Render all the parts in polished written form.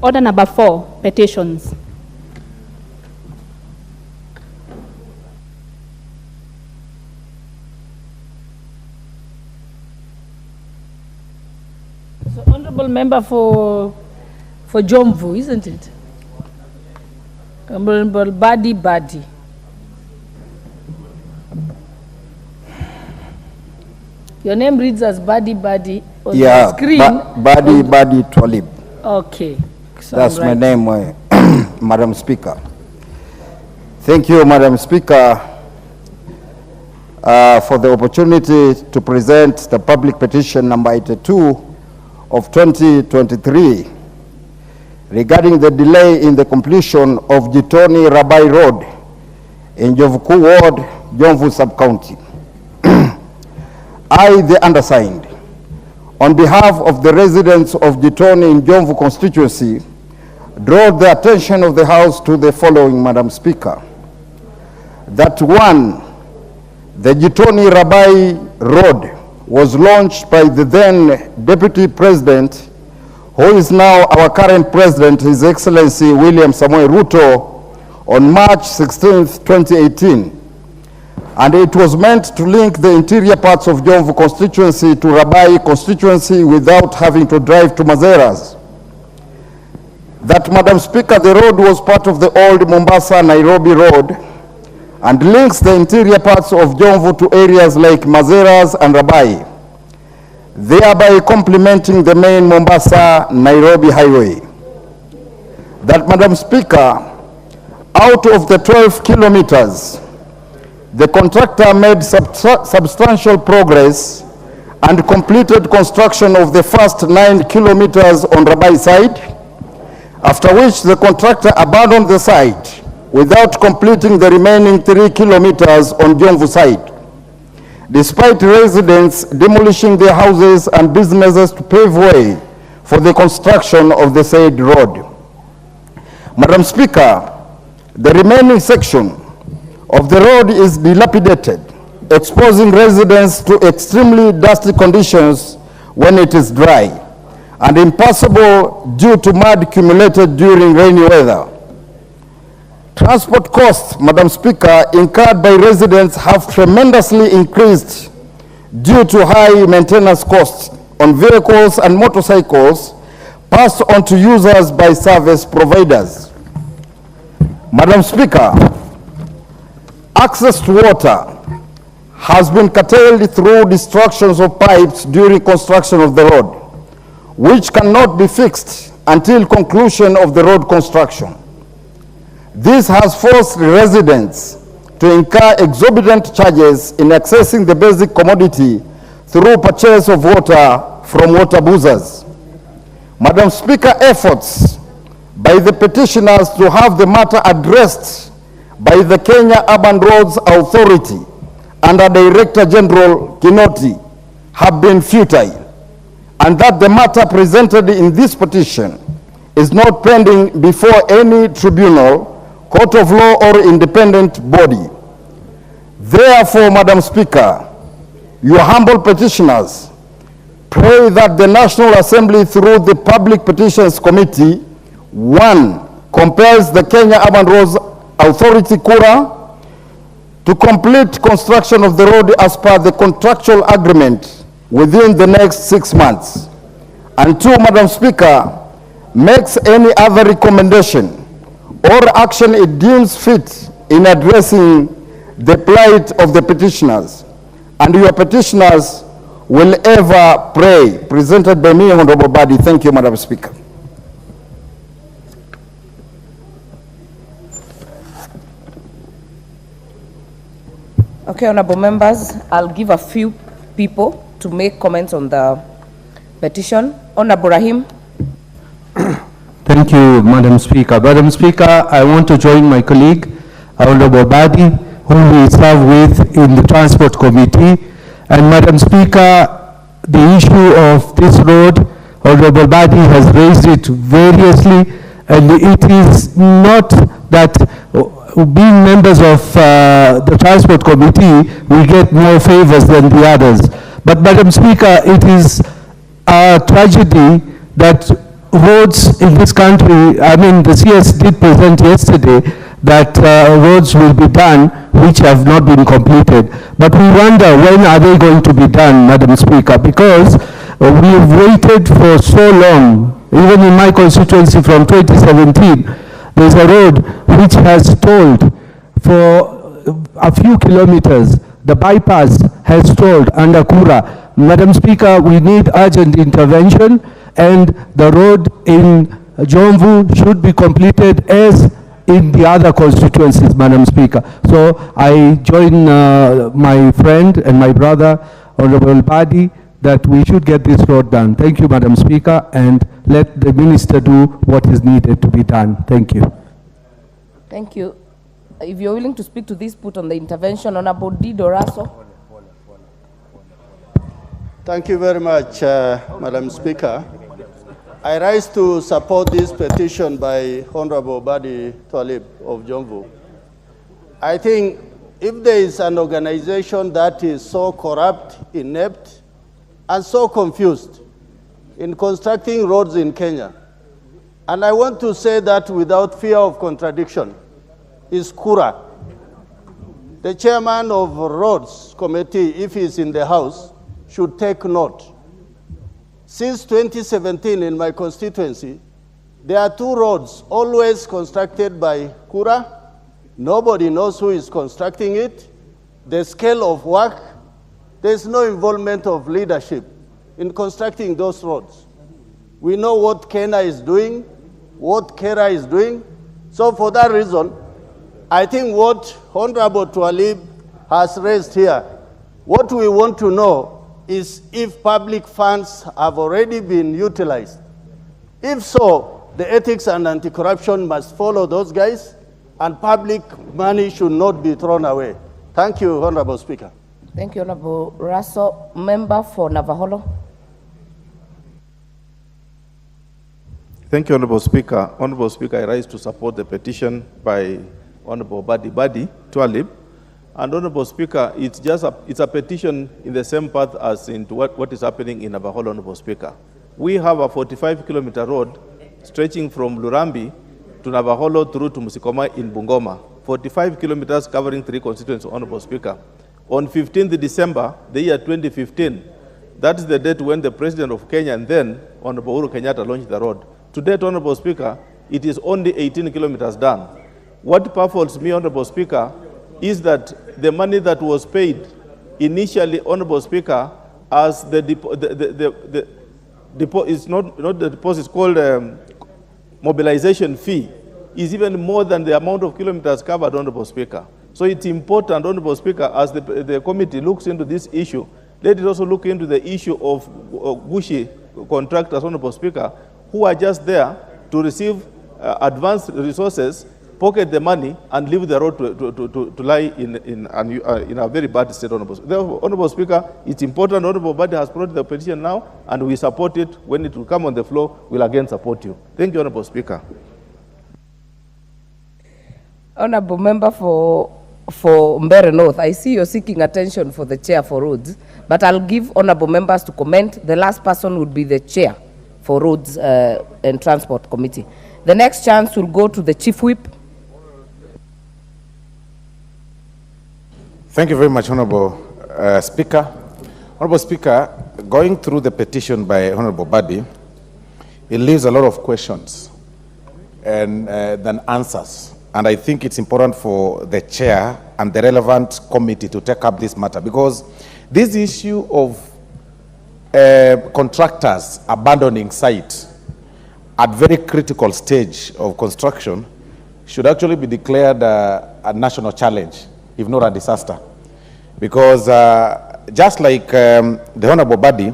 Order number 4, petitions. So, honorable member for Jomvu, isn't it? Honorable Badi. Your name reads as Badi on the screen. Badi Twalib. Okay. So that's right. My name, Madam Speaker. Thank you, Madam Speaker, for the opportunity to present the public petition number 82 of 2023 regarding the delay in the completion of Jitoni Rabai Road in Jovuku Ward, Jomvu Sub-County. I, the undersigned, on behalf of the residents of Jitoni in Jomvu constituency, draw the attention of the House to the following, Madam Speaker. That one, the Jitoni Rabai Road was launched by the then Deputy President, who is now our current President, His Excellency William Samoei Ruto, on March 16th, 2018. And it was meant to link the interior parts of Jomvu constituency to Rabai constituency without having to drive to Mazeras. That, Madam Speaker, the road was part of the old Mombasa-Nairobi road and links the interior parts of Jomvu to areas like Mazeras and Rabai, thereby complementing the main Mombasa-Nairobi highway. That, Madam Speaker, out of the 12 kilometers, the contractor made substantial progress and completed construction of the first 9 kilometers on Rabai side, after which the contractor abandoned the site without completing the remaining 3 kilometers on Jomvu side, despite residents demolishing their houses and businesses to pave way for the construction of the said road. Madam Speaker, the remaining section of the road is dilapidated, exposing residents to extremely dusty conditions when it is dry, and impassable due to mud accumulated during rainy weather. Transport costs, Madam Speaker, incurred by residents have tremendously increased due to high maintenance costs on vehicles and motorcycles passed on to users by service providers. Madam Speaker, access to water has been curtailed through destructions of pipes during construction of the road, which cannot be fixed until conclusion of the road construction. This has forced residents to incur exorbitant charges in accessing the basic commodity through purchase of water from water boozers. Madam Speaker, efforts by the petitioners to have the matter addressed by the Kenya Urban Roads Authority under Director General Kinoti have been futile, and that the matter presented in this petition is not pending before any tribunal, court of law, or independent body. Therefore, Madam Speaker, your humble petitioners pray that the National Assembly, through the Public Petitions Committee, 1, compels the Kenya Urban Roads Authority, Kura, to complete construction of the road as per the contractual agreement within the next 6 months. And 2, Madam Speaker, makes any other recommendation or action it deems fit in addressing the plight of the petitioners. And your petitioners will ever pray. Presented by me, Honorable Badi. Thank you, Madam Speaker. Okay, honorable members, I'll give a few people to make comments on the petition. Honorable Rahim. Thank you, Madam Speaker. Madam Speaker, I want to join my colleague, Honorable Badi, whom we serve with in the Transport Committee. And Madam Speaker, the issue of this road, Honorable Badi has raised it variously, and it is not that being members of the Transport Committee, we get more favors than the others. But Madam Speaker, it is a tragedy that roads in this country, I mean, the CS did present yesterday that roads will be done which have not been completed. But we wonder, when are they going to be done, Madam Speaker? Because we've waited for so long. Even in my constituency from 2017, there's a road which has stalled for a few kilometers. The bypass has stalled under Kura. Madam Speaker, we need urgent intervention, and the road in Jomvu should be completed as in the other constituencies, Madam Speaker. So I join my friend and my brother, Honorable Badi, that we should get this road done. Thank you, Madam Speaker, and let the minister do what is needed to be done. Thank you. Thank you. If you're willing to speak to this, put on the intervention. Honorable Doraso. Thank you very much, Madam Speaker. I rise to support this petition by Honorable Badi Twalib of Jomvu. I think if there is an organization that is so corrupt, inept, and so confused in constructing roads in Kenya, and I want to say that without fear of contradiction, is Kura. The chairman of Roads Committee, if he is in the House, should take note. Since 2017 in my constituency, there are 2 roads always constructed by Kura. Nobody knows who is constructing it. The scale of work, there's no involvement of leadership in constructing those roads. We know what Kenya is doing, what Kera is doing. So for that reason, I think what Honorable Twalib has raised here, what we want to know is if public funds have already been utilized. If so, the ethics and anti-corruption must follow those guys, and public money should not be thrown away. Thank you, Honorable Speaker. Thank you, Honorable Raso. Member for Navaholo. Thank you, Honorable Speaker. Honorable Speaker, I rise to support the petition by Honorable Badi Twalib. And Honorable Speaker, it's a petition in the same path as into what is happening in Navaholo, Honorable Speaker. We have a 45-kilometer road stretching from Lurambi to Navaholo through to Musikoma in Bungoma. 45 kilometers covering 3 constituencies, Honorable Speaker. On 15th December, the year 2015, that is the date when the President of Kenya and then Honorable Uhuru Kenyatta launched the road. To date, Honorable Speaker, it is only 18 kilometers done. What baffles me, Honorable Speaker, is that the money that was paid initially, Honorable Speaker, as it's not the deposit, it's called mobilization fee, is even more than the amount of kilometers covered, Honorable Speaker. So it's important, Honorable Speaker, as the committee looks into this issue, let it also look into the issue of Gushi contractors, Honorable Speaker, who are just there to receive advanced resources, pocket the money, and leave the road to lie in a very bad state, Honorable Speaker. Therefore, Honorable Speaker, it's important. Honorable Badi has brought the petition now, and we support it. When it will come on the floor, we'll again support you. Thank you, Honorable Speaker. Honorable Member for Mbeere North, I see you're seeking attention for the chair for roads, but I'll give honorable members to comment. The last person would be the chair for Roads and Transport Committee. The next chance will go to the Chief Whip. Thank you very much, Honorable Speaker. Honorable Speaker, going through the petition by Honorable Badi, it leaves a lot of questions and than answers. And I think it's important for the chair and the relevant committee to take up this matter, because this issue of contractors abandoning sites at very critical stage of construction should actually be declared a national challenge, if not a disaster. Because just like the Honorable Badi,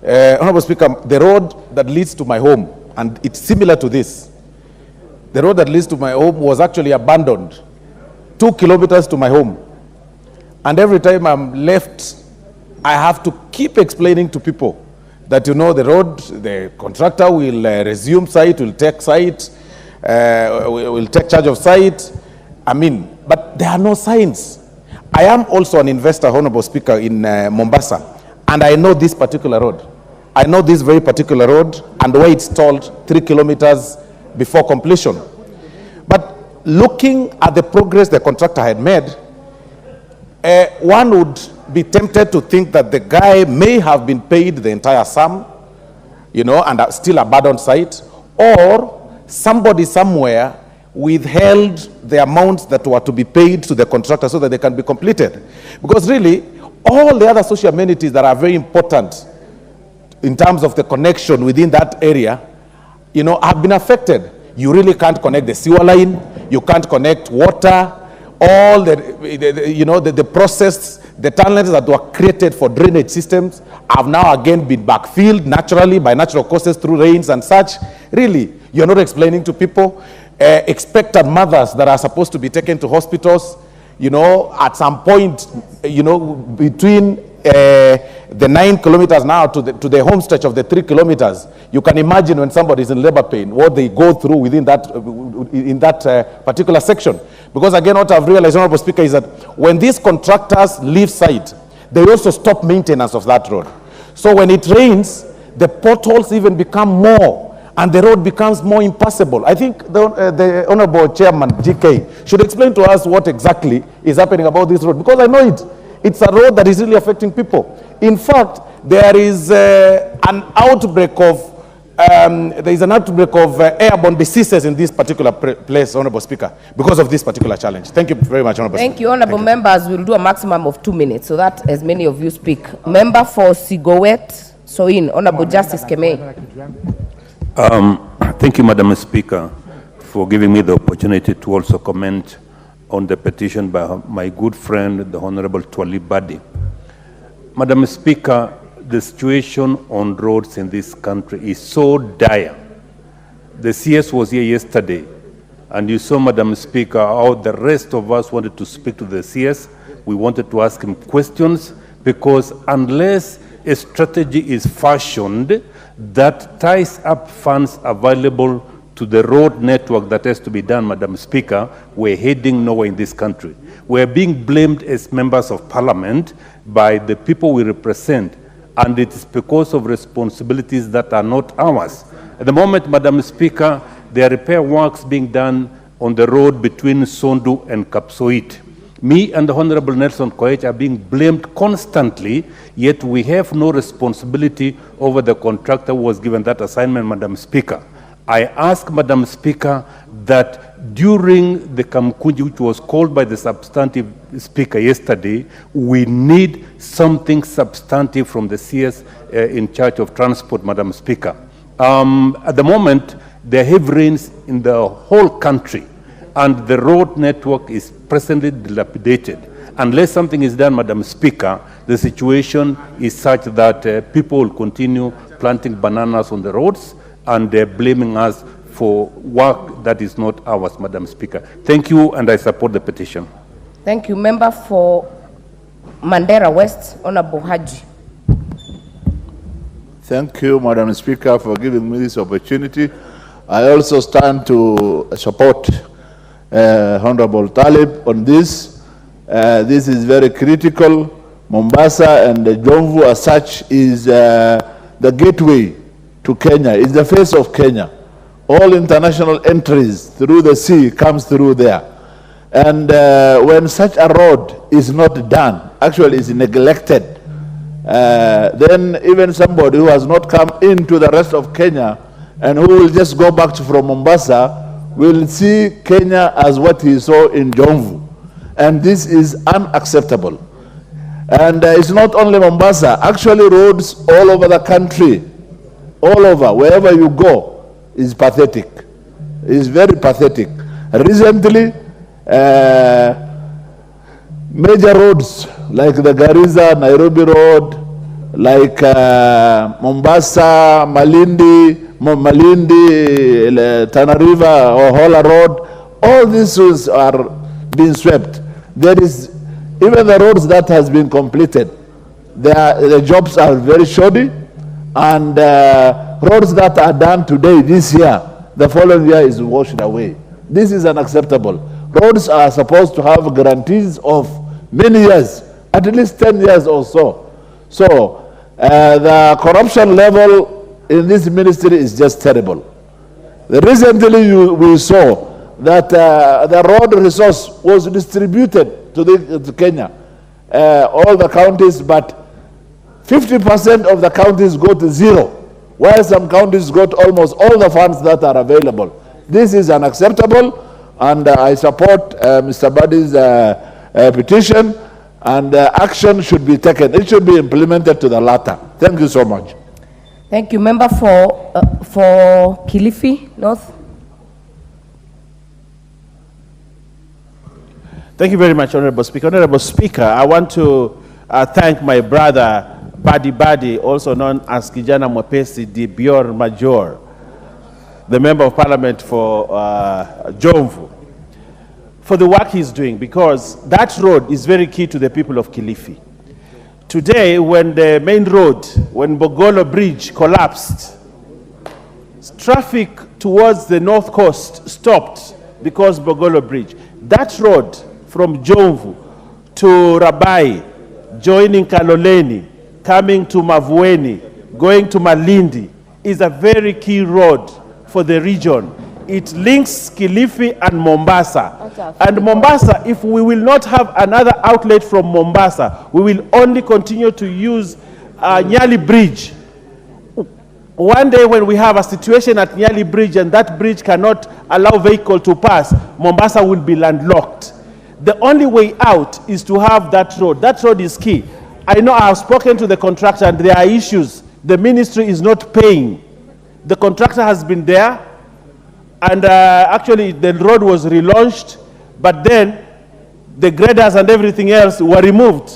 Honorable Speaker, the road that leads to my home, and it's similar to this, the road that leads to my home was actually abandoned 2 kilometers to my home. And every time I'm left, I have to keep explaining to people that, you know, the road, the contractor will resume site, will take site, will take charge of site. I mean, but there are no signs. I am also an investor, Honorable Speaker, in Mombasa, and I know this particular road. I know this very particular road and where it's stalled 3 kilometers before completion. But looking at the progress the contractor had made, one would be tempted to think that the guy may have been paid the entire sum, you know, and still abandoned site, or somebody somewhere withheld the amounts that were to be paid to the contractor so that they can be completed. Because really, all the other social amenities that are very important in terms of the connection within that area, you know, have been affected. You really can't connect the sewer line, you can't connect water, all the processed, the tunnels that were created for drainage systems have now again been backfilled naturally by natural causes through rains and such. Really, you're not explaining to people. Expectant mothers that are supposed to be taken to hospitals, you know, at some point, you know, between the 9 kilometers now to the home stretch of the 3 kilometers, you can imagine when somebody is in labor pain, what they go through within that, in that particular section. Because again, what I've realized, Honorable Speaker, is that when these contractors leave site, they also stop maintenance of that road. So when it rains, the potholes even become more, and the road becomes more impassable. I think the Honorable Chairman, GK, should explain to us what exactly is happening about this road, because I know it's a road that is really affecting people. In fact, there is an outbreak of airborne diseases in this particular place, Honorable Speaker, because of this particular challenge. Thank you very much, Honorable Speaker. Thank you, Honorable members. We'll do a maximum of 2 minutes so that as many of you speak. Member for Sigowet, Soin, Honorable Justice Kemei. Thank you, Madam Speaker, for giving me the opportunity to also comment on the petition by my good friend, the Honorable Twalib Badi. Madam Speaker, the situation on roads in this country is so dire. The CS was here yesterday, and you saw, Madam Speaker, how the rest of us wanted to speak to the CS. We wanted to ask him questions, because unless a strategy is fashioned that ties up funds available to the road network that has to be done, Madam Speaker, we're heading nowhere in this country. We're being blamed as members of parliament by the people we represent, and it is because of responsibilities that are not ours. At the moment, Madam Speaker, there are repair works being done on the road between Sondu and Kapsoit. Me and the Honorable Nelson Koech are being blamed constantly, yet we have no responsibility over the contractor who was given that assignment, Madam Speaker. I ask, Madam Speaker, that during the Kamkunji, which was called by the substantive speaker yesterday, we need something substantive from the CS in charge of transport, Madam Speaker. At the moment, there are heavy rains in the whole country, and the road network is presently dilapidated. Unless something is done, Madam Speaker, the situation is such that people will continue planting bananas on the roads, and they're blaming us for work that is not ours, Madam Speaker. Thank you, and I support the petition. Thank you. Member for Mandera West, Honorable Haji. Thank you, Madam Speaker, for giving me this opportunity. I also stand to support Honorable Talib on this. This is very critical. Mombasa and Jomvu as such is the gateway to Kenya. It's the face of Kenya. All international entries through the sea comes through there. And when such a road is not done, actually is neglected, then even somebody who has not come into the rest of Kenya and who will just go back from Mombasa will see Kenya as what he saw in Jomvu. And this is unacceptable. And it's not only Mombasa, actually roads all over the country, all over, wherever you go, is pathetic. It's very pathetic. Recently, major roads like the Garissa, Nairobi Road, like Mombasa, Malindi, Tana River, or Hola Road, all these roads are being swept. There is, even the roads that has been completed, the jobs are very shoddy, and roads that are done today, this year, the following year is washed away. This is unacceptable. Roads are supposed to have guarantees of many years, at least 10 years or so. So The corruption level in this ministry is just terrible. Recently, we saw that the road resource was distributed to Kenya, all the counties, but 50% of the counties got zero, while some counties got almost all the funds that are available. This is unacceptable, and I support Mr. Badi's petition, and action should be taken. It should be implemented to the latter. Thank you so much. Thank you. Member for Kilifi North. Thank you very much, Honorable Speaker. Honorable Speaker, I want to thank my brother, Badi, also known as Kijana Mwepesi Di Bior Major, the Member of Parliament for Jomvu, for the work he's doing, because that road is very key to the people of Kilifi. Today, when the main road, when Bogolo Bridge collapsed, traffic towards the north coast stopped because Bogolo Bridge. That road from Jomvu to Rabai, joining Kaloleni, coming to Mavueni, going to Malindi, is a very key road for the region. It links Kilifi and Mombasa. And Mombasa, if we will not have another outlet from Mombasa, we will only continue to use Nyali Bridge. One day when we have a situation at Nyali Bridge and that bridge cannot allow vehicle to pass, Mombasa will be landlocked. The only way out is to have that road. That road is key. I know I have spoken to the contractor and there are issues. The ministry is not paying. The contractor has been there, and actually the road was relaunched, but then the graders and everything else were removed.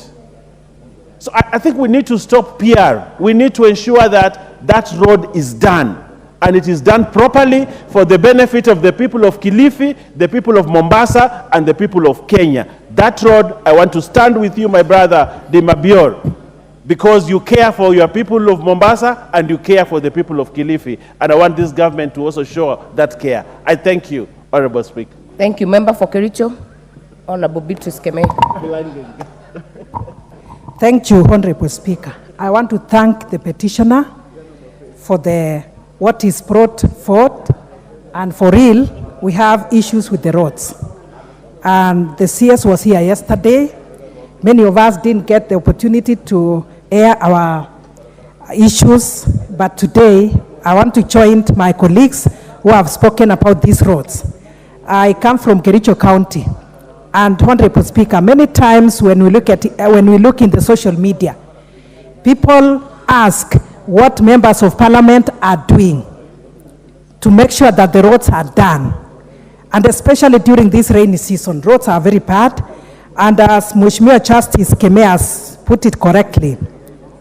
So I think we need to stop PR. We need to ensure that that road is done, and it is done properly for the benefit of the people of Kilifi, the people of Mombasa, and the people of Kenya. That road, I want to stand with you, my brother, Di Mabior, because you care for your people of Mombasa and you care for the people of Kilifi. And I want this government to also show that care. I thank you, Honorable Speaker. Thank you. Member for Kericho, Honorable Beatrice Keme. Thank you, Honorable Speaker. I want to thank the petitioner for what is brought forth, and for real, we have issues with the roads. And the CS was here yesterday. Many of us didn't get the opportunity to air our issues, but today I want to join my colleagues who have spoken about these roads. I come from Kericho County, and Honorable Speaker, many times when we look in the social media, people ask what members of parliament are doing to make sure that the roads are done. And especially during this rainy season, roads are very bad. And as Mheshimiwa Justice Keme has put it correctly,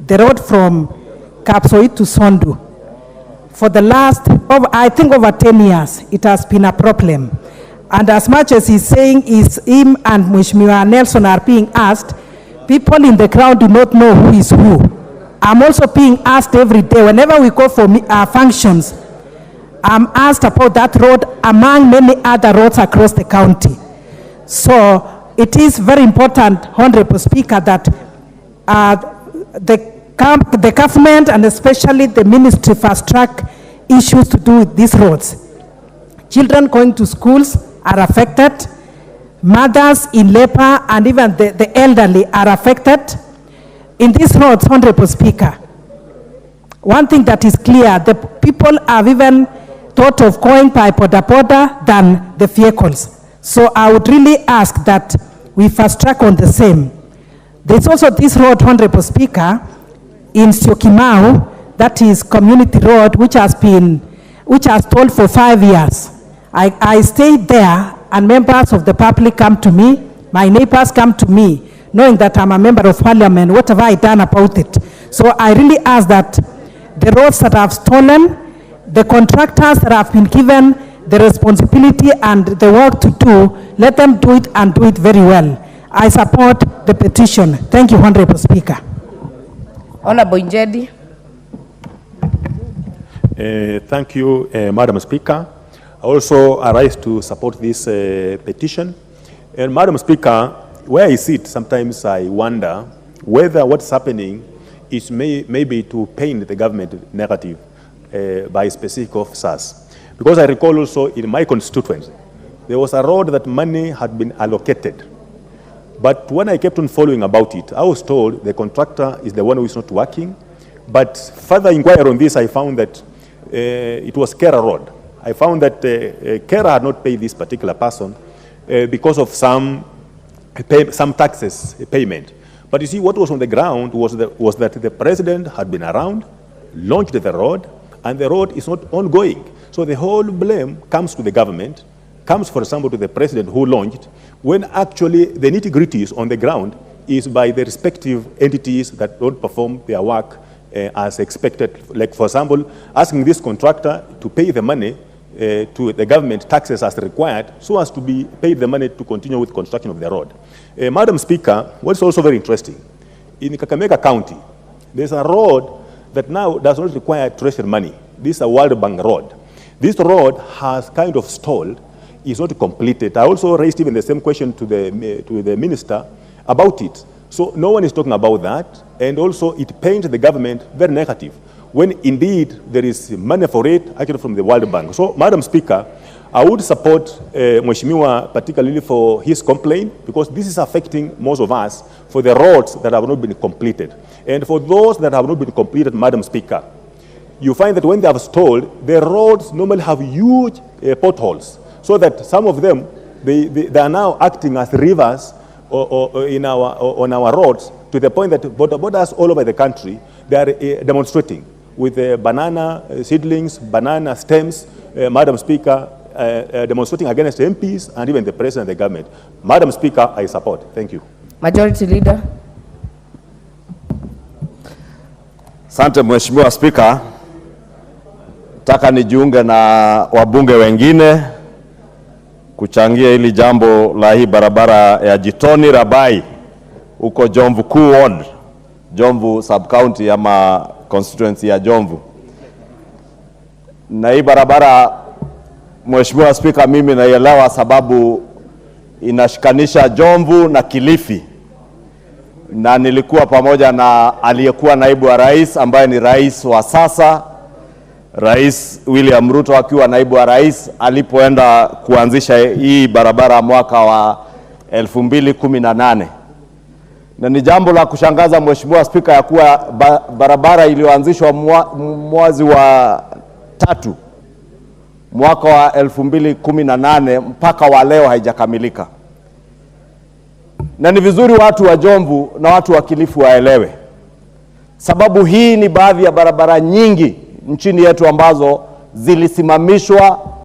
the road from Kapsoi to Sondu, for the last, I think over 10 years, it has been a problem. And as much as he's saying is him and Mheshimiwa Nelson are being asked, people in the crowd do not know who is who. I'm also being asked every day, whenever we go for functions, I'm asked about that road among many other roads across the county. So it is very important, Honorable Speaker, that the government and especially the ministry fast track issues to do with these roads. Children going to schools are affected. Mothers in labor and even the elderly are affected. In these roads, Honorable Speaker, one thing that is clear, the people have even thought of going by border than the vehicles. So I would really ask that we fast track on the same. There's also this road, Honorable Speaker, in Syokimau, that is community road, which has tolled for 5 years. I stayed there, and members of the public come to me, my neighbors come to me, knowing that I'm a member of parliament. What have I done about it? So I really ask that the roads that have stolen, the contractors that have been given the responsibility and the work to do, let them do it and do it very well. I support the petition. Thank you, Honorable Speaker. Honorable Njedi. Thank you, Madam Speaker. I also arise to support this petition. And Madam Speaker, where I sit, sometimes I wonder whether what's happening is maybe to paint the government negative by specific officers. Because I recall also in my constituency, there was a road that money had been allocated. But when I kept on following about it, I was told the contractor is the one who is not working. But further inquiry on this, I found that it was Kera Road. I found that Kera had not paid this particular person because of some taxes payment. But you see, what was on the ground was that the president had been around, launched the road, and the road is not ongoing. So the whole blame comes to the government, comes, for example, to the president who launched, when actually the nitty-gritties on the ground is by the respective entities that don't perform their work as expected. Like, for example, asking this contractor to pay the money to the government taxes as required, so as to be paid the money to continue with construction of the road. Madam Speaker, what's also very interesting, in Kakamega County, there's a road that now does not require treasury money. This is a World Bank road. This road has kind of stalled, is not completed. I also raised even the same question to the minister about it. So no one is talking about that, and also it paints the government very negative, when indeed there is money for it, actually from the World Bank. So, Madam Speaker, I would support Mheshimiwa particularly for his complaint, because this is affecting most of us for the roads that have not been completed. And for those that have not been completed, Madam Speaker, you find that when they have stalled, the roads normally have huge potholes, so that some of them, they are now acting as rivers on our roads, to the point that borders all over the country, they are demonstrating with banana seedlings, banana stems, Madam Speaker, demonstrating against MPs and even the President and the government. Madam Speaker, I support. Thank you. Majority Leader. Asante Mheshimiwa Spika. Nataka nijiunge na wabunge wengine kuchangia hili jambo la hii barabara ya Jitoni Rabai huko Jomvu Kuu Ward, Jomvu Sub-County ama constituency ya Jomvu. Na hii barabara, Mheshimiwa Spika, mimi naielewa sababu inashikanisha Jomvu na Kilifi. Na nilikuwa pamoja na aliyekuwa naibu wa rais ambaye ni rais wa sasa, Rais William RUTO akiwa naibu wa rais, alipoenda kuanzisha hii barabara mwaka wa 2018. Na ni jambo la kushangaza Mheshimiwa Spika ya kuwa barabara iliyoanzishwa mwezi wa 3 mwaka wa 2018 mpaka wa leo haijakamilika. Na ni vizuri watu wa Jomvu na watu wa Kilifi waelewe, sababu hii ni baadhi ya barabara nyingi nchini yetu ambazo zilisimamishwa